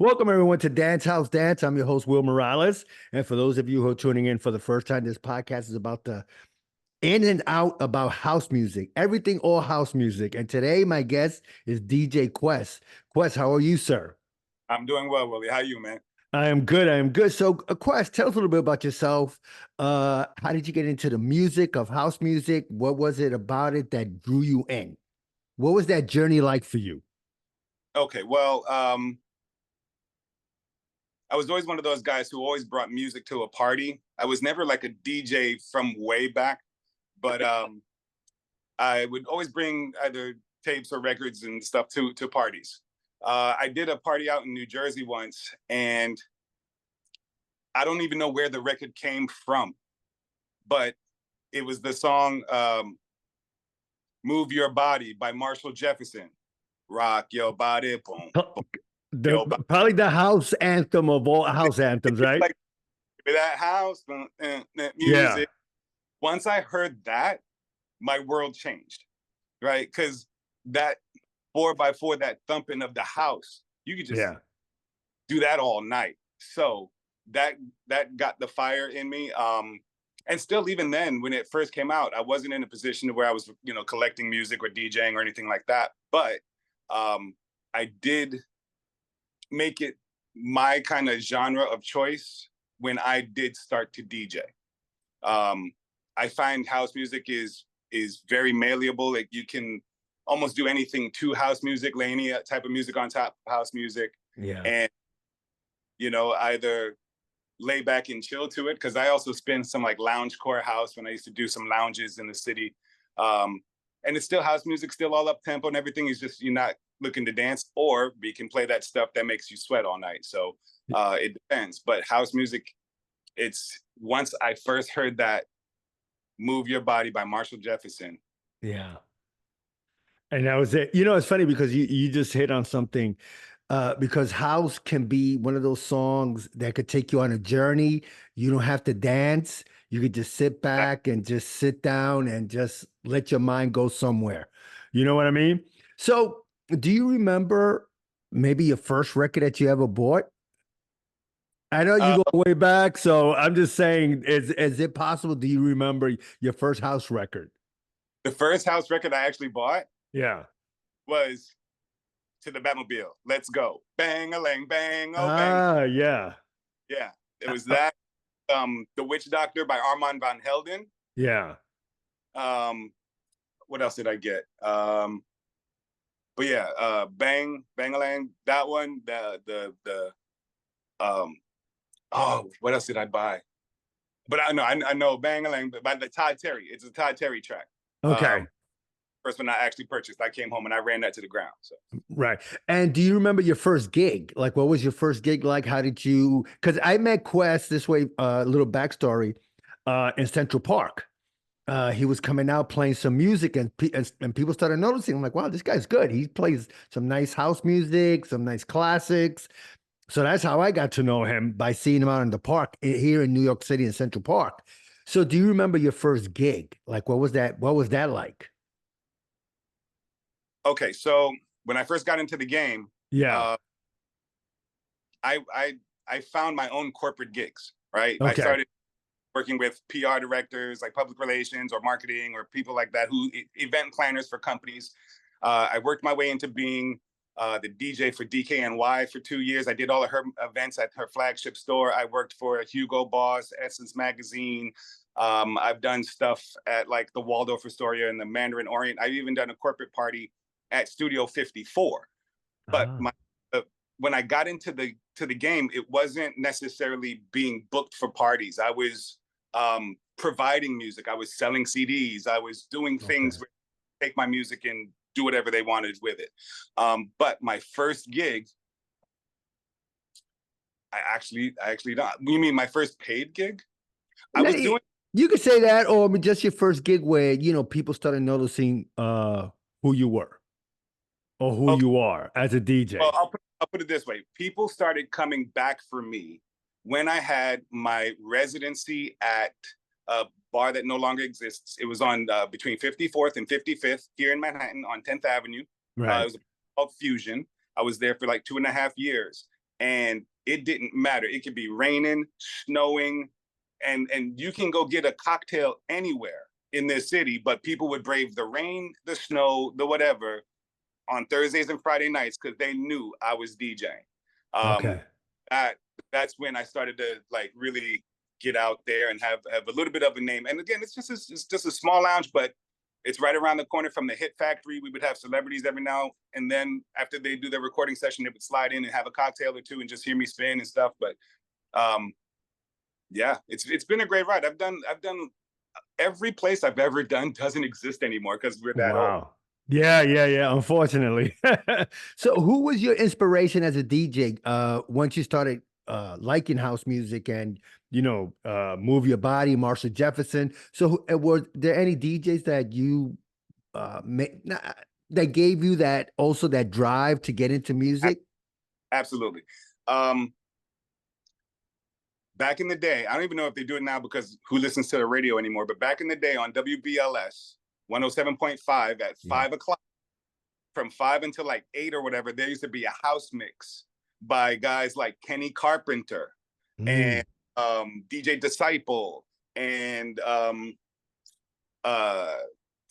Welcome everyone to Dance House Dance. I'm your host, Will Morales. And for those of you who are tuning in for the first time, this podcast is about the in and out about house music, everything all house music. And today my guest is DJ Quest. Quest, how are you, sir? I'm doing well, Willie. How you, man? I am good. I am good. So, Quest, tell us a little bit about yourself. How did you get into the music of house music? What was it about it that drew you in? What was that journey like for you? Okay, well, I was always one of those guys who always brought music to a party. I was never like a DJ from way back, but I would always bring either tapes or records and stuff to parties. I did a party out in New Jersey once, and I don't even know where the record came from, but it was the song "Move Your Body" by Marshall Jefferson. Rock your body, boom, boom, your body. Probably the house anthem of all house anthems, right? Like that house Yeah. music. Once I heard that, my world changed, right? Because that 4x4, that thumping of the house, you could just Yeah. do that all night. So that got the fire in me. And still, even then, when it first came out, I wasn't in a position where I was, collecting music or DJing or anything like that. But I did make it my kind of genre of choice when I did start to DJ. I find house music is very malleable. Like you can almost do anything to house music, lay any type of music on top of house music, Yeah. and either lay back and chill to it. Because I also spin some like lounge core house when I used to do some lounges in the city, and it's still house music, still all up tempo and everything. Is just you're not looking to dance, or we can play that stuff that makes you sweat all night. So it depends. But house music, it's once I first heard that "Move Your Body" by Marshall Jefferson. Yeah. And that was it. It's funny because you just hit on something. Because house can be one of those songs that could take you on a journey. You don't have to dance. You could just sit back and just sit down and just let your mind go somewhere. You know what I mean? So, do you remember maybe your first record that you ever bought? I know you Uh, go way back, so I'm just saying, is it possible? Do you remember your first house record? the first house record I actually bought Yeah. was "To the Batmobile." Let's go, bang a lang, bang oh bang. Ah, yeah. Yeah, it Uh, was uh, that. "The Witch Doctor" by Armand van Helden. yeah. Um, what else did I get? But yeah, "Bang Bang a Lang." That one. The what else did I buy? But I know "Bang a Lang" by the Todd Terry. It's a Todd Terry track. Okay. First one I actually purchased. I came home and I ran that to the ground. So Right. And do you remember your first gig? Like, what was your first gig like? How did you? Because I met Quest this way, little backstory, in Central Park. He was coming out playing some music, and people started noticing. I'm like, wow, this guy's good. He plays some nice house music, some nice classics. So that's how I got to know him by seeing him out in the park here in New York City in Central Park. So, do you remember your first gig? Like, what was that? What was that like? okay, so when I first got into the game, Yeah. uh, I found my own corporate gigs. Right, I Okay. started working with PR directors, like public relations or marketing or people like that, who event planners for companies. I worked my way into being the DJ for DKNY for 2 years. I did all of her events at her flagship store. I worked for Hugo Boss, Essence Magazine. I've done stuff at like the Waldorf Astoria and the Mandarin Orient. I've even done a corporate party at Studio 54. But Ah, when I got into the game, it wasn't necessarily being booked for parties. I was providing music. I was selling CDs. I was doing okay. things where they take my music and do whatever they wanted with it. But my first gig, I actually don't. You mean my first paid gig? I No, was doing. you could say that, or just your first gig where people started noticing who you were or who Okay, you are as a well, DJ. I'll put it this way. People started coming back for me when I had my residency at a bar that no longer exists. It was on between 54th and 55th here in Manhattan on 10th Avenue. It Right. was called Fusion. I was there for like 2.5 years. and it didn't matter. It could be raining, snowing, and you can go get a cocktail anywhere in this city, but people would brave the rain, the snow, the whatever on Thursdays and Friday nights because they knew I was DJing. Okay. That that's when I started to like really get out there and have a little bit of a name. And again, it's just a small lounge, but it's right around the corner from the Hit Factory. We would have celebrities every now and then after they do their recording session, they would slide in and have a cocktail or two and just hear me spin and stuff. But yeah, it's been a great ride. I've done every place I've ever done doesn't exist anymore because we're that old. Wow. Yeah, yeah, yeah. Unfortunately. So who was your inspiration as a DJ once you started liking house music and move your body, Marshall Jefferson? So were there any DJs that you that gave you that also that drive to get into music? Absolutely. Back in the day, I don't even know if they do it now because who listens to the radio anymore, but back in the day on WBLS 107.5 at Yeah. 5 o'clock, from 5 until like 8 or whatever, there used to be a house mix by guys like Kenny Carpenter and DJ Disciple and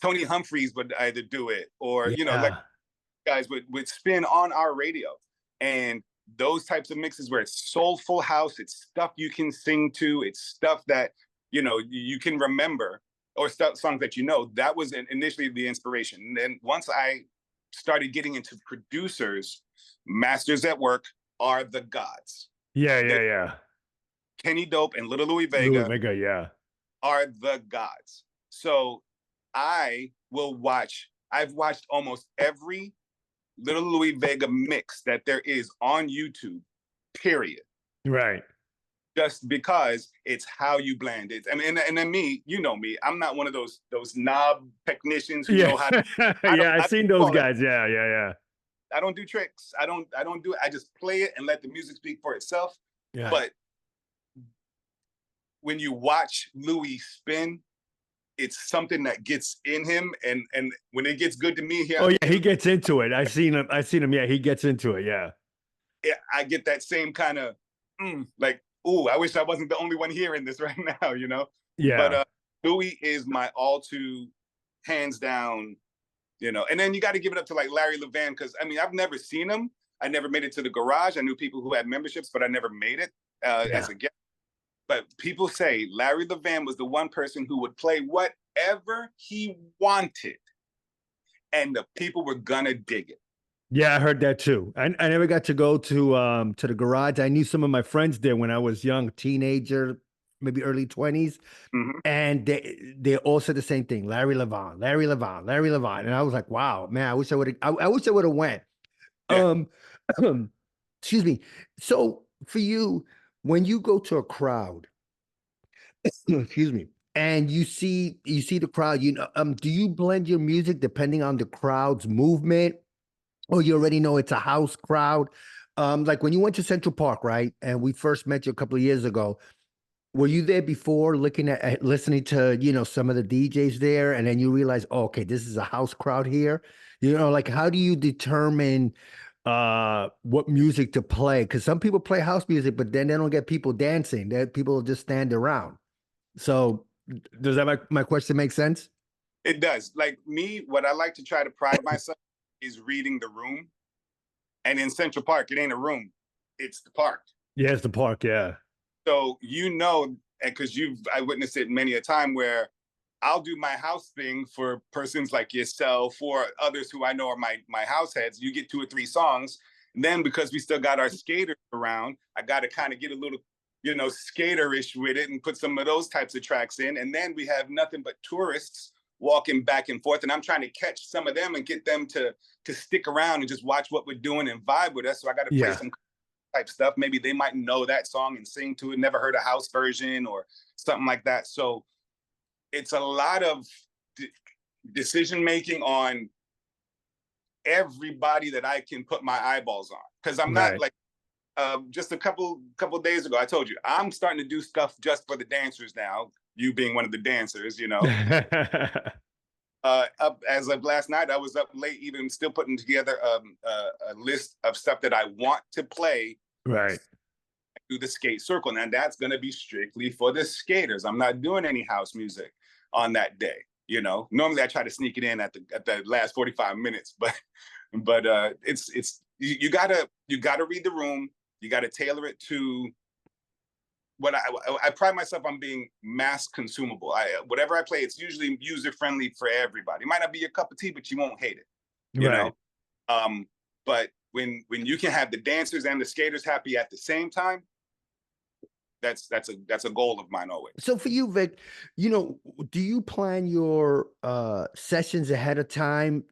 Tony Humphreys would either do it or, like Yeah. guys would spin on our radio. And those types of mixes where it's soulful house, it's stuff you can sing to, it's stuff that you can remember, or songs that that was initially the inspiration. And then once I started getting into producers, Masters at Work are the gods. Yeah, yeah, yeah. Kenny Dope and Little Louis Louis Vega Vega, yeah. are the gods. So I've watched almost every Little Louis Vega mix that there is on YouTube, period. Right. Just because it's how you blend it. I mean, and then me, me, I'm not one of those knob technicians who know how to, Yeah, I've seen those guys. Yeah, yeah, yeah. I don't do tricks. I don't do it. I just play it and let the music speak for itself. Yeah. But when you watch Louis spin, it's something that gets in him, and when it gets good to me here, oh yeah, he gets into it. I've seen him. Yeah, he gets into it. Yeah, I get that same kind of like, ooh, I wish I wasn't the only one hearing this right now, Yeah. But Louis is my all too hands down, And then you got to give it up to like Larry Levan, because I mean I've never seen him. I never made it to the garage. I knew people who had memberships, but I never made it as a guest. But people say Larry Levan was the one person who would play whatever he wanted, and the people were gonna dig it. Yeah, I heard that too. I never got to go to the garage. I knew some of my friends there when I was young, teenager, maybe early 20s. And they all said the same thing. Larry Levan, Larry Levan, Larry Levan. And I was like, wow, man, I wish I would have I wish I would have went. Yeah. Excuse me. So for you, when you go to a crowd, excuse me, and you see the crowd, do you blend your music depending on the crowd's movement? Or you already know it's a house crowd. Like when you went to Central Park, right? And we first met you a couple of years ago. Were you there before listening to, some of the DJs there, and then you realize, oh, okay, this is a house crowd here? Like how do you determine what music to play? Because some people play house music, but then they don't get people dancing. People just stand around. So does that my question make sense? It does. Like me, what I like to try to pride myself is reading the room. And in Central Park, it ain't a room, it's the park. Yeah, it's the park, yeah. So because I witnessed it many a time where I'll do my house thing for persons like yourself or others who I know are my house heads. You get 2 or 3 songs. And then because we still got our skaters around, I got to kind of get a little, skaterish with it and put some of those types of tracks in. And then we have nothing but tourists walking back and forth. And I'm trying to catch some of them and get them to stick around and just watch what we're doing and vibe with us. So I got to play some type stuff. Maybe they might know that song and sing to it, never heard a house version or something like that. So it's a lot of decision making on everybody that I can put my eyeballs on. Because I'm not like, just a couple days ago, I told you, I'm starting to do stuff just for the dancers now, you being one of the dancers, Up as of last night, I was up late, even still putting together a list of stuff that I want to play Right. Do the skate circle. Now that's going to be strictly for the skaters. I'm not doing any house music on that day. You know, normally I try to sneak it in at the last 45 minutes, but it's you gotta read the room. You gotta tailor it to what I pride myself on being mass consumable. Whatever I play, it's usually user friendly for everybody. It might not be your cup of tea, but you won't hate it. You Right. know, but when you can have the dancers and the skaters happy at the same time, that's a goal of mine always. So for you, Vic, do you plan your sessions ahead of time?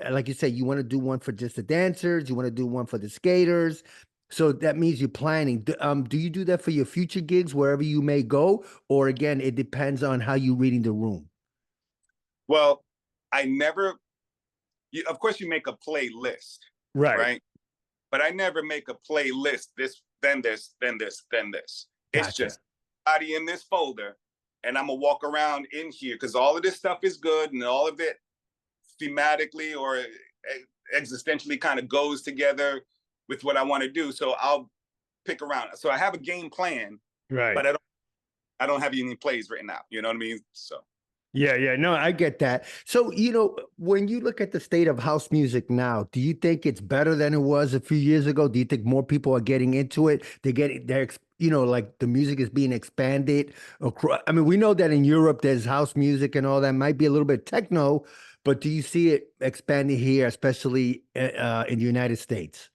Like you said, you want to do one for just the dancers, you want to do one for the skaters. So that means you're planning. Do you do that for your future gigs wherever you may go? Or again, it depends on how you're reading the room. Well, I never, of course, you make a playlist, Right. right? But I never make a playlist. This, then this, then this, then this. It's Gotcha. just body in this folder, and I'm gonna walk around in here because all of this stuff is good, and all of it thematically or existentially kind of goes together with what I want to do. So I'll pick around. So I have a game plan, Right. but I don't have any plays written out. You know what I mean? So Yeah, yeah, no, I get that. So, when you look at the state of house music now, do you think it's better than it was a few years ago? Do you think more people are getting into it? Like the music is being expanded across. I mean, we know that in Europe there's house music and all that might be a little bit techno, but do you see it expanding here, especially in the United States?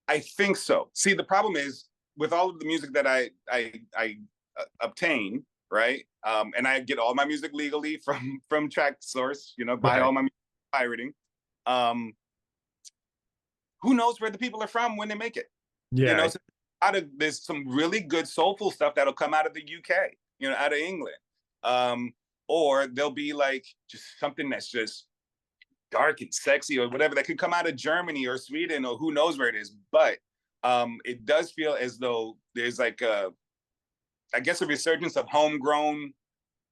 I think so. See, the problem is with all of the music that I obtain, right? And I get all my music legally from Track Source. Buy Right. all my music pirating. Um, who knows where the people are from when they make it? Yeah. So there's some really good soulful stuff that'll come out of the UK, out of England. Or there'll be like just something that's just dark and sexy or whatever that could come out of Germany or Sweden or who knows where it is. But it does feel as though there's like I guess a resurgence of homegrown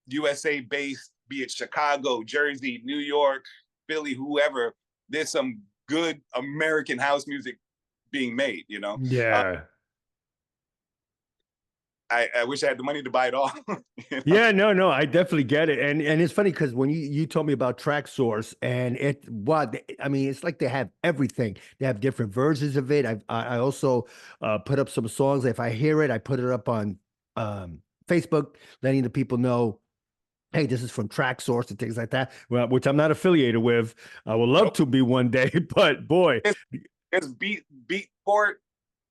USA based, be it Chicago, Jersey, New York, Philly, whoever. There's some good American house music being made. Yeah. I wish I had the money to buy it all. Yeah, no, no, I definitely get it, and it's funny because when you told me about Track Source and I mean, it's like they have everything. They have different versions of it. I also put up some songs. If I hear it, I put it up on Facebook, letting the people know, hey, this is from Track Source and things like that. Well, which I'm not affiliated with. I would love Nope. to be one day, but boy, There's Beatport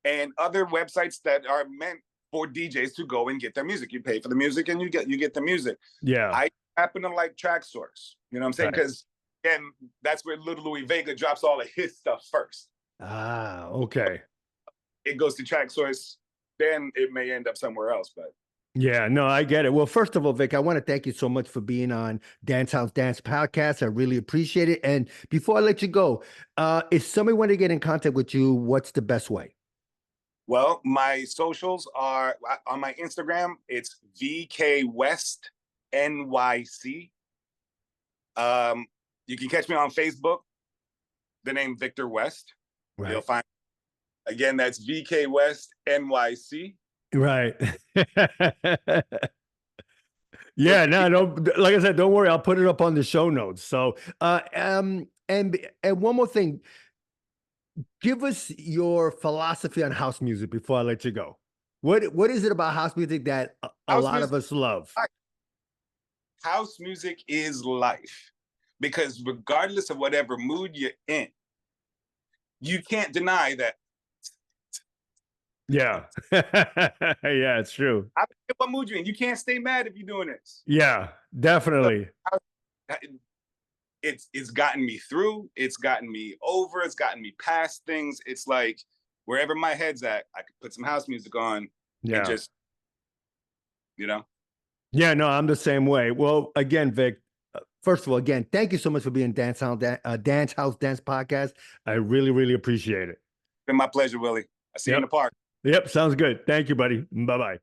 and other websites that are meant for DJs to go and get their music. You pay for the music and you get the music. yeah, I happen to like Track Source. You know what I'm saying? right. Because again, that's where Little Louis Vega drops all of his stuff first. Ah, okay. It goes to Track Source, then it may end up somewhere else. But Yeah, no, I get it. Well, first of all, Vic, I want to thank you so much for being on Dance Podcast. I really appreciate it. And before I let you go, if somebody want to get in contact with you, what's the best way? well, my socials are on my Instagram. It's VK West NYC. You can catch me on Facebook. The name Victor West. Right. You'll find again. That's VK West NYC. Right. Yeah, no, don't, like I said, don't worry. I'll put it up on the show notes. So, and one more thing, give us your philosophy on house music before I let you go. What is it about house music that a House lot music, of us love? house music is life because regardless of whatever mood you're in, you can't deny that. Yeah. Yeah, it's true. I don't care what mood you're in. You can't stay mad if you're doing this. Yeah, So definitely. it's gotten me through. It's gotten me over. It's gotten me past things. It's like wherever my head's at, I could put some house music on and Yeah. just, Yeah, no, I'm the same way. Well, again, Vic, first of all, again, thank you so much for being Dance House Dance Podcast. I really, really appreciate it. been my pleasure, Willie. I see you in the Yep. park. Yep, sounds good. Thank you, buddy. Bye-bye.